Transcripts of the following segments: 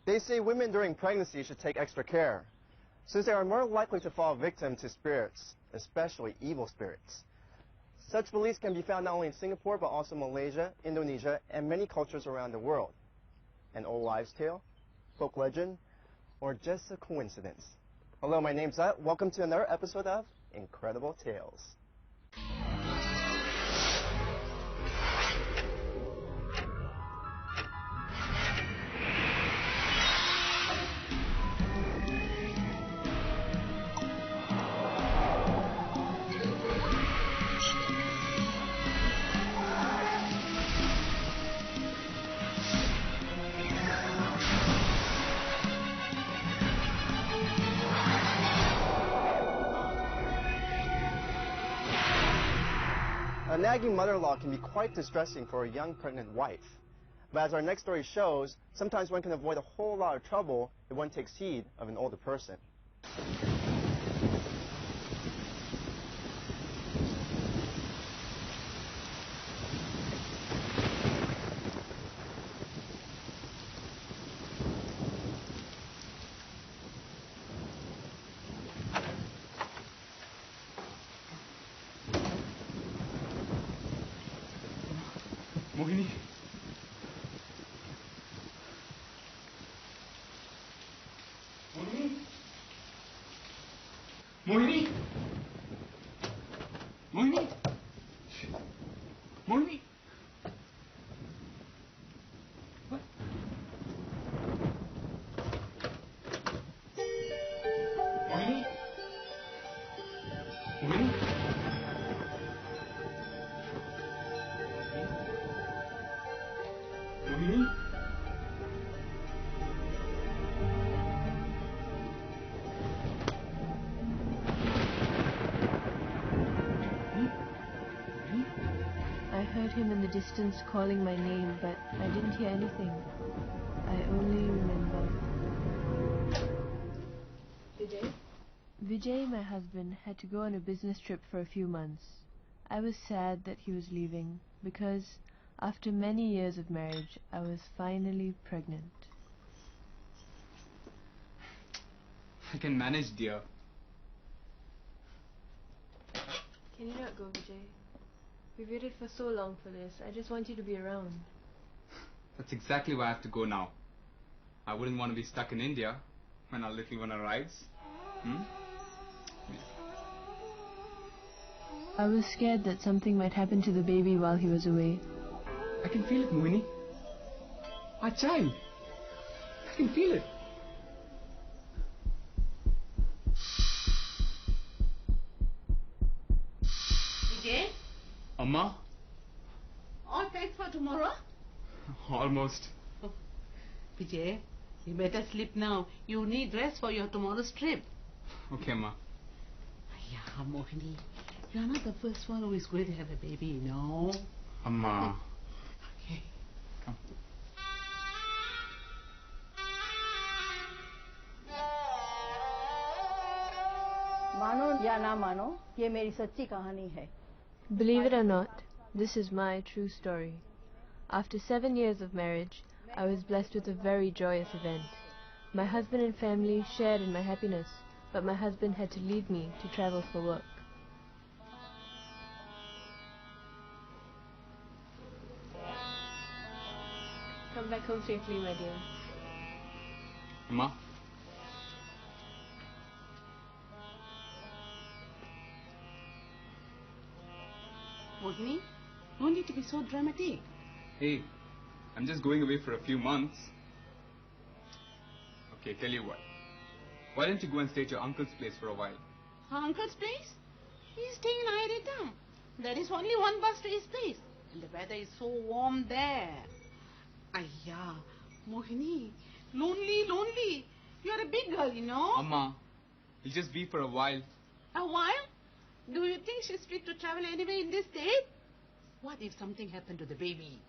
They say women during pregnancy should take extra care, since they are more likely to fall victim to spirits, especially evil spirits. Such beliefs can be found not only in Singapore, but also Malaysia, Indonesia, and many cultures around the world. An old wives' tale, folk legend, or just a coincidence? Hello, my name's Zut. Welcome to another episode of Incredible Tales. A nagging mother-in-law can be quite distressing for a young pregnant wife. But as our next story shows, sometimes one can avoid a whole lot of trouble if one takes heed of an older person. Mohini. Mohini. Mohini. Mohini. Mohini. What? Mohini. Mohini. Mohini? I heard him in the distance calling my name, but I didn't hear anything. I only remember. Vijay? Vijay, my husband, had to go on a business trip for a few months. I was sad that he was leaving, because after many years of marriage, I was finally pregnant. I can manage, dear. Can you not go, Vijay? We waited for so long for this. I just want you to be around. That's exactly why I have to go now. I wouldn't want to be stuck in India when our little one arrives. I was scared that something might happen to the baby while he was away. I can feel it, Mohini. Our child. I can feel it. Vijay? Amma? All packed for tomorrow? Almost. Vijay, you better sleep now. You need rest for your tomorrow's trip. Okay, Amma. Yeah, Mohini, you are not the first one who is going to have a baby, you know. Amma. Okay. Come. मानो या ना मानो ये मेरी सच्ची कहानी है. Believe it or not, this is my true story. After 7 years of marriage, I was blessed with a very joyous event. My husband and family shared in my happiness, but my husband had to leave me to travel for work. Come back home safely, my dear. Amma? Mohini, no need to be so dramatic. Hey, I'm just going away for a few months. Okay, tell you what. Why don't you go and stay at your uncle's place for a while? Her uncle's place? He's staying in Ayurveda. There is only one bus to his place. And the weather is so warm there. Ayya, Mohini, lonely. You're a big girl, you know. Amma, you'll just be for a while. A while? Do you think she's fit to travel anywhere in this state? What if something happened to the baby?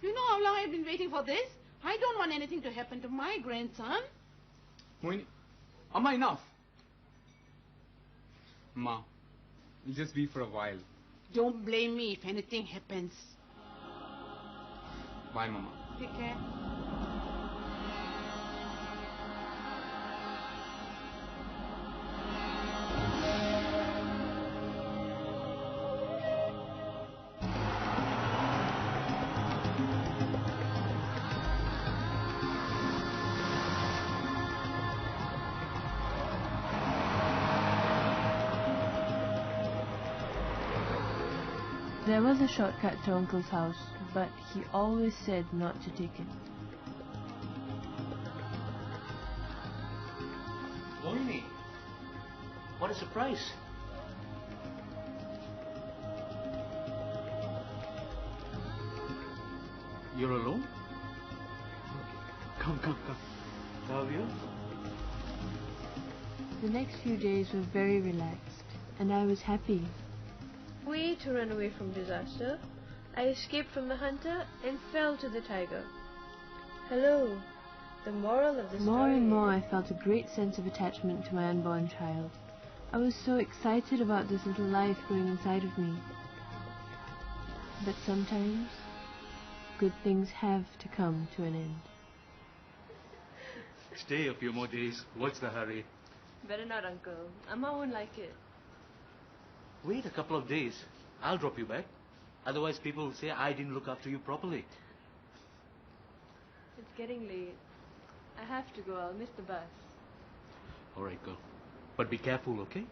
You know how long I've been waiting for this? I don't want anything to happen to my grandson. Mohini, Amma, enough. Amma, you'll just be for a while. Don't blame me if anything happens. Bye, Mama. Take care. There was a shortcut to Uncle's house, but he always said not to take it. Mohini, what a surprise. You're alone? Come. How are you? The next few days were very relaxed, and I was happy. Way to run away from disaster, I escaped from the hunter and fell to the tiger. Hello. The moral of the story. More and more I felt a great sense of attachment to my unborn child. I was so excited about this little life growing inside of me. But sometimes, good things have to come to an end. Stay a few more days. What's the hurry? Better not, Uncle. Amma won't like it. Wait a couple of days. I'll drop you back. Otherwise people will say I didn't look after you properly. It's getting late. I have to go. I'll miss the bus. All right, girl. But be careful, okay? Okay.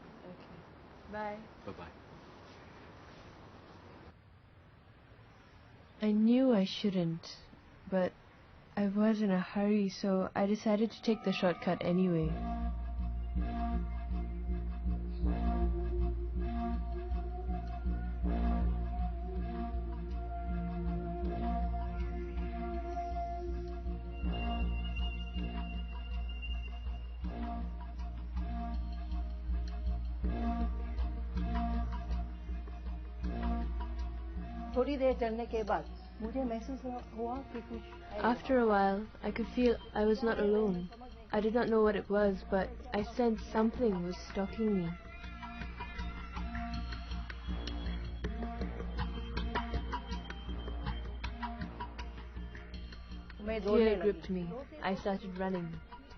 Bye. Bye-bye. I knew I shouldn't, but I was in a hurry, so I decided to take the shortcut anyway. थोड़ी देर चलने के बाद मुझे महसूस हुआ कि कुछ After a while, I could feel I was not alone. I did not know what it was, but I sensed something was stalking me. Fear gripped me. I started running,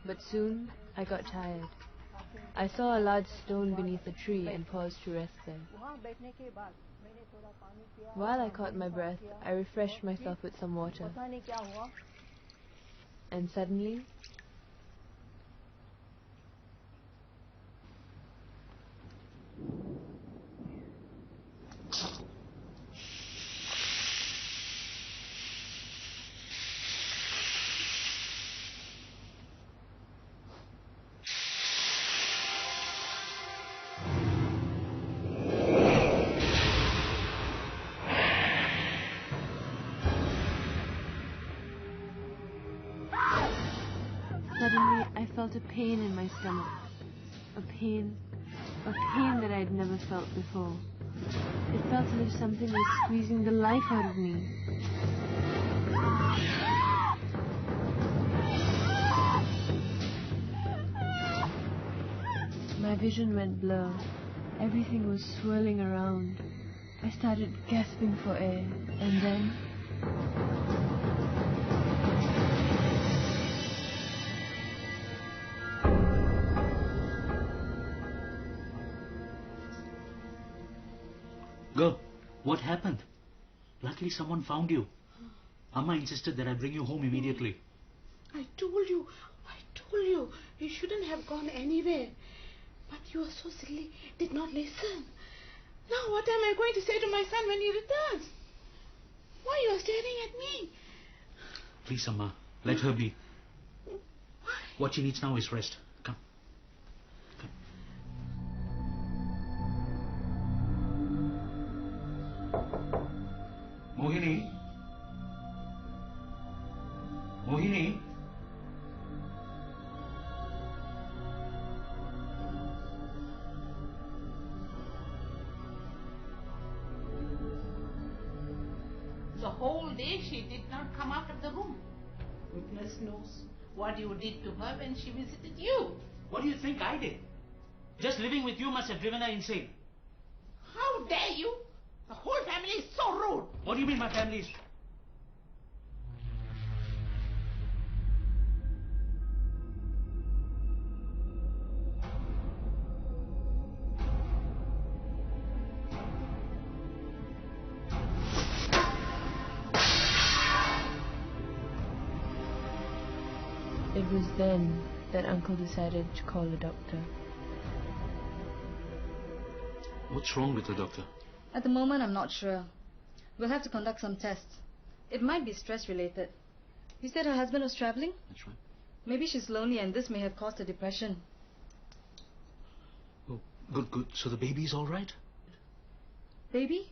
but soon I got tired. I saw a large stone beneath a tree and paused to rest there. While I caught my breath, I refreshed myself with some water. And suddenly, I felt a pain in my stomach. A pain that I had never felt before. It felt as if something was squeezing the life out of me. My vision went blur. Everything was swirling around. I started gasping for air, and then... Girl, what happened? Luckily someone found you. Amma insisted that I bring you home immediately. I told you. You shouldn't have gone anywhere. But you were so silly, did not listen. Now what am I going to say to my son when he returns? Why you are staring at me? Please, Amma, let her be. Why? What she needs now is rest. Come. Mohini? Mohini? The whole day she did not come out of the room. Goodness knows what you did to her when she visited you. What do you think I did? Just living with you must have driven her insane. How dare you? The whole family is so rude. What do you mean my family is... It was then that Uncle decided to call a doctor. What's wrong with her, doctor? At the moment, I'm not sure. We'll have to conduct some tests. It might be stress-related. You said her husband was traveling? That's right. Maybe she's lonely and this may have caused a depression. Oh, good, good. So the baby is all right? Baby?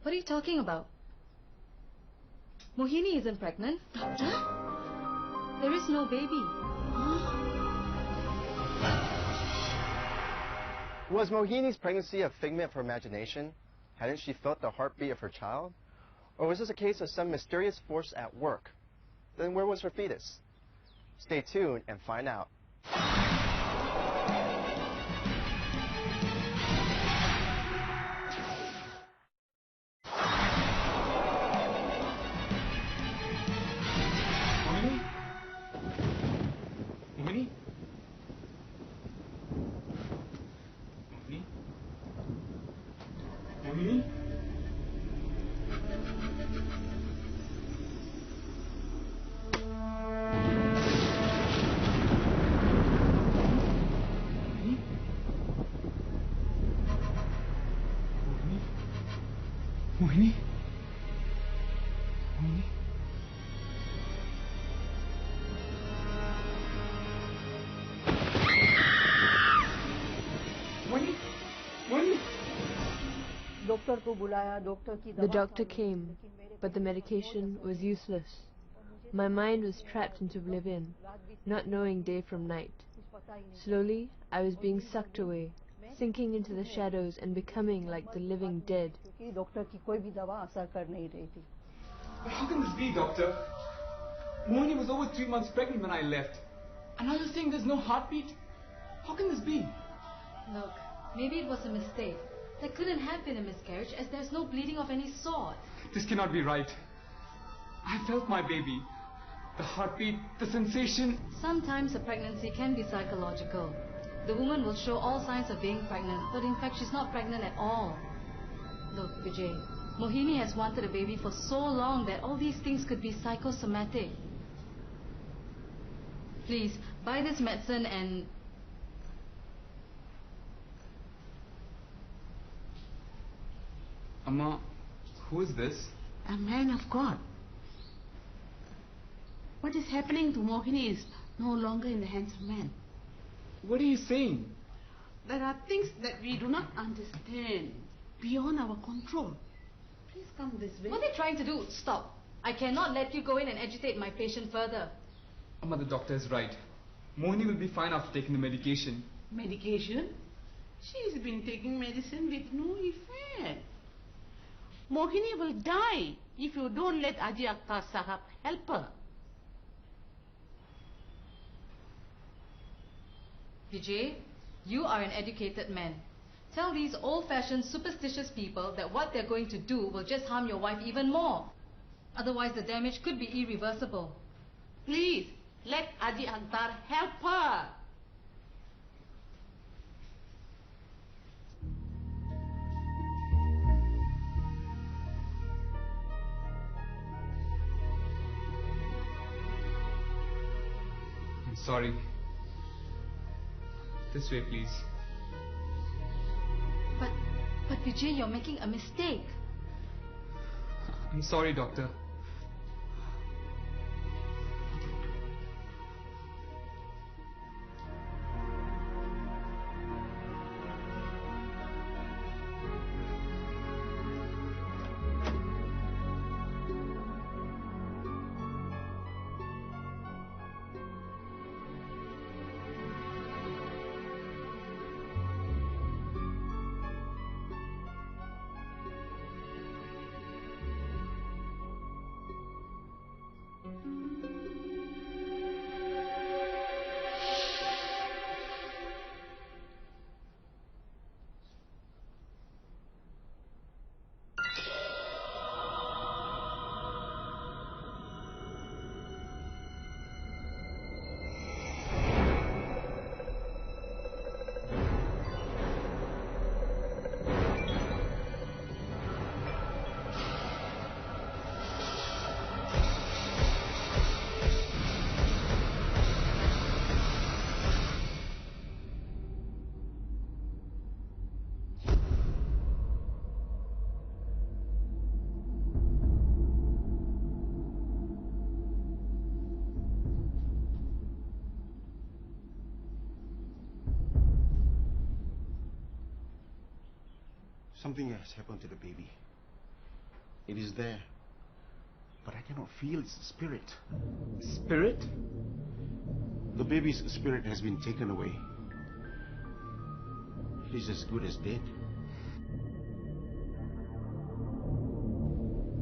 What are you talking about? Mohini isn't pregnant. Doctor? There is no baby. Was Mohini's pregnancy a figment of her imagination? Hadn't she felt the heartbeat of her child? Or was this a case of some mysterious force at work? Then where was her fetus? Stay tuned and find out. Mohini? Mohini? Mohini? Mohini? Mohini? Mohini? Mohini? Doctor को बुलाया, doctor की The दवा doctor खाई, came, लेकिन मेरे but the medication was useless. My mind was trapped into oblivion, not knowing day from night. कुछ पता ही नहीं। Slowly, I was being sucked away, sinking into the shadows and becoming like the living dead. क्योंकि doctor की कोई भी दवा असर कर नहीं रही थी। But how can this be, doctor? Mohini was over 3 months pregnant when I left. And now you're saying there's no heartbeat? How can this be? Look, maybe it was a mistake. There couldn't have been a miscarriage as there's no bleeding of any sort. This cannot be right. I felt my baby. The heartbeat, the sensation. Sometimes a pregnancy can be psychological. The woman will show all signs of being pregnant, but in fact she's not pregnant at all. Look, Vijay, Mohini has wanted a baby for so long that all these things could be psychosomatic. Please, buy this medicine and... Amma, who is this? A man of God. What is happening to Mohini is no longer in the hands of man. What are you saying? There are things that we do not understand, beyond our control. Please come this way. What are they trying to do? Stop. I cannot let you go in and agitate my patient further. Amma, the doctor is right. Mohini will be fine after taking the medication. Medication? She's been taking medicine with no effect. Mohini will die if you don't let Aji Akhtar Sahab help her. Vijay, you are an educated man. Tell these old-fashioned superstitious people that what they're going to do will just harm your wife even more. Otherwise the damage could be irreversible. Please, let Aji Akhtar help her. I'm sorry. This way, please. But Vijay, you're making a mistake. I'm sorry, doctor. Something has happened to the baby. It is there, but I cannot feel its spirit. Spirit? The baby's spirit has been taken away. It is as good as dead.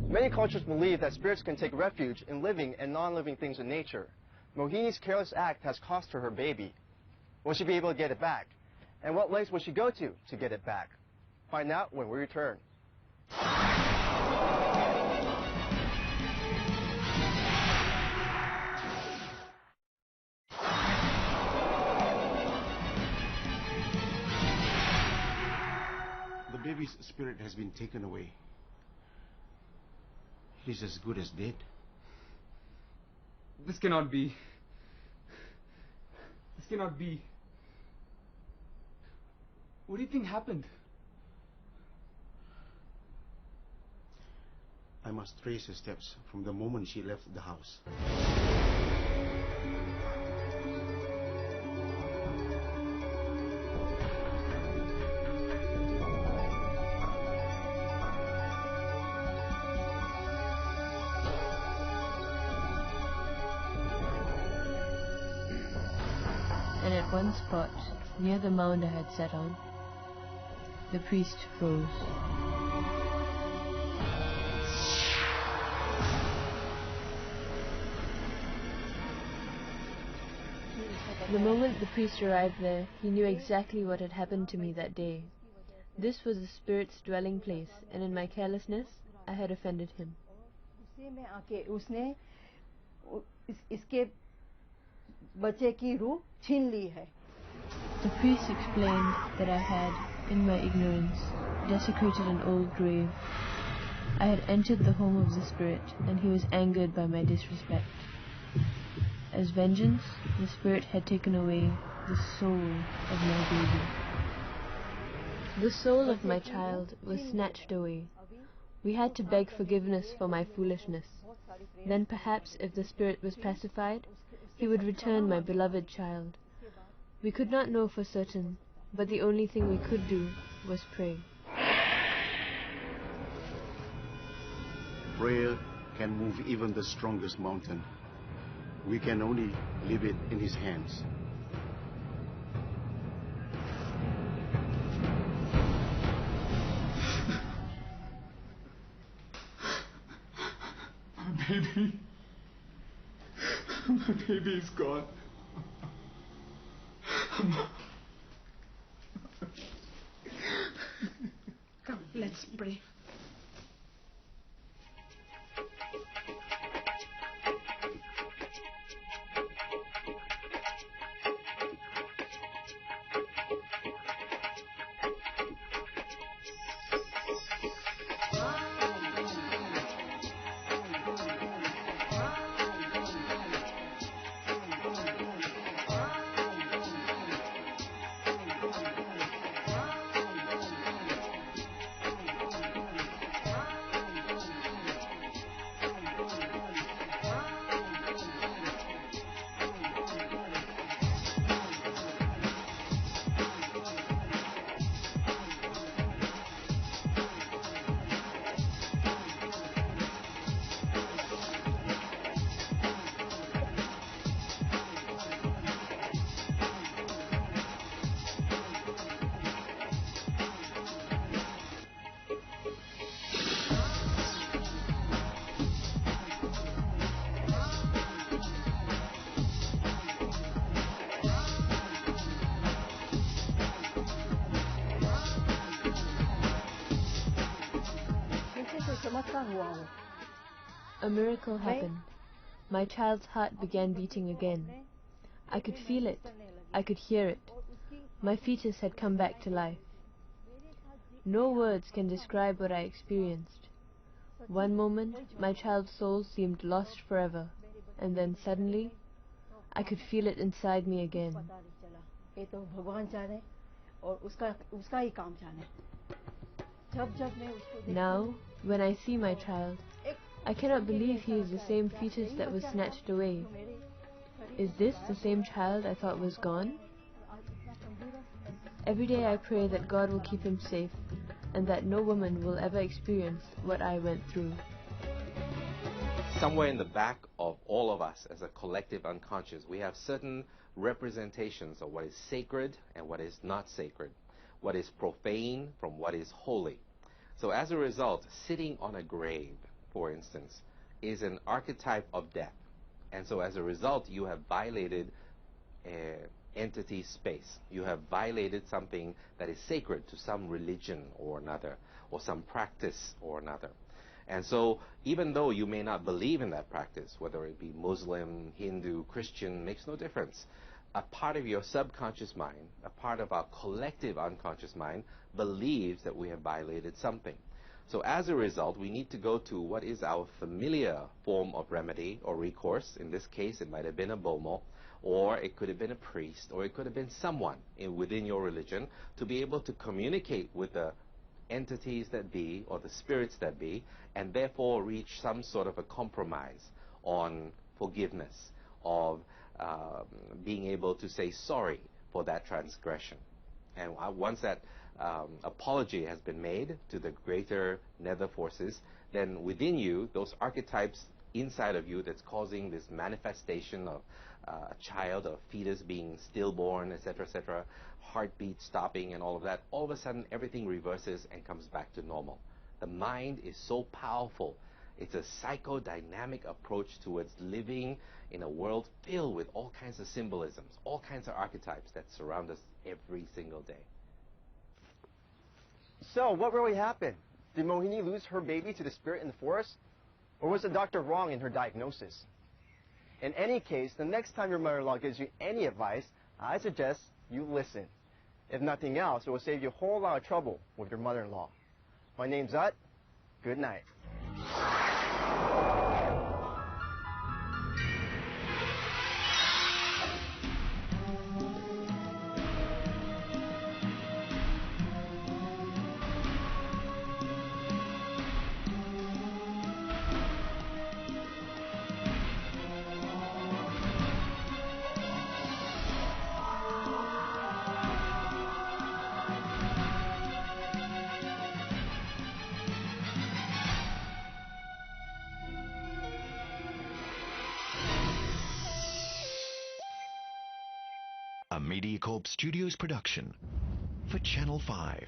Many cultures believe that spirits can take refuge in living and non-living things in nature. Mohini's careless act has cost her her baby. Will she be able to get it back? And what lengths will she go to get it back? Find out when we return. The baby's spirit has been taken away. It is as good as dead. This cannot be. This cannot be. What do you think happened? I must trace her steps from the moment she left the house. And at one spot, near the mound I had sat on, the priest froze. The moment the priest arrived there, he knew exactly what had happened to me that day. This was the spirit's dwelling place, and in my carelessness, I had offended him. The priest explained that I had, in my ignorance, desecrated an old grave. I had entered the home of the spirit, and he was angered by my disrespect. As vengeance, the spirit had taken away the soul of my baby. The soul of my child was snatched away. We had to beg forgiveness for my foolishness. Then perhaps if the spirit was pacified, he would return my beloved child. We could not know for certain, but the only thing we could do was pray. Prayer can move even the strongest mountain. We can only leave it in his hands. My baby. My baby is gone. Come, let's pray. A miracle happened. My child's heart began beating again. I could feel it. I could hear it. My fetus had come back to life. No words can describe what I experienced. One moment, my child's soul seemed lost forever, and then suddenly, I could feel it inside me again. Now, when I see my child, I cannot believe he is the same fetus that was snatched away. Is this the same child I thought was gone? Every day I pray that God will keep him safe, and that no woman will ever experience what I went through. Somewhere in the back of all of us as a collective unconscious, we have certain representations of what is sacred and what is not sacred, what is profane from what is holy. So as a result, sitting on a grave, for instance, is an archetype of death. And so as a result, you have violated entity space. You have violated something that is sacred to some religion or another, or some practice or another. And so even though you may not believe in that practice, whether it be Muslim, Hindu, Christian, makes no difference, a part of your subconscious mind, a part of our collective unconscious mind, believes that we have violated something. So as a result, we need to go to what is our familiar form of remedy or recourse. In this case, it might have been a bomo, or it could have been a priest, or it could have been someone within your religion, to be able to communicate with the entities that be, or the spirits that be, and therefore reach some sort of a compromise on forgiveness, of being able to say sorry for that transgression. And once that apology has been made to the greater nether forces, then within you, those archetypes inside of you that's causing this manifestation of a child, a fetus being stillborn, etc., heartbeat stopping and all of that, all of a sudden everything reverses and comes back to normal. The mind is so powerful. It's a psychodynamic approach towards living in a world filled with all kinds of symbolisms, all kinds of archetypes that surround us every single day. So, what really happened? Did Mohini lose her baby to the spirit in the forest? Or was the doctor wrong in her diagnosis? In any case, the next time your mother-in-law gives you any advice, I suggest you listen. If nothing else, it will save you a whole lot of trouble with your mother-in-law. My name's Ut. Good night. A Mediacorp Studios production for Channel 5.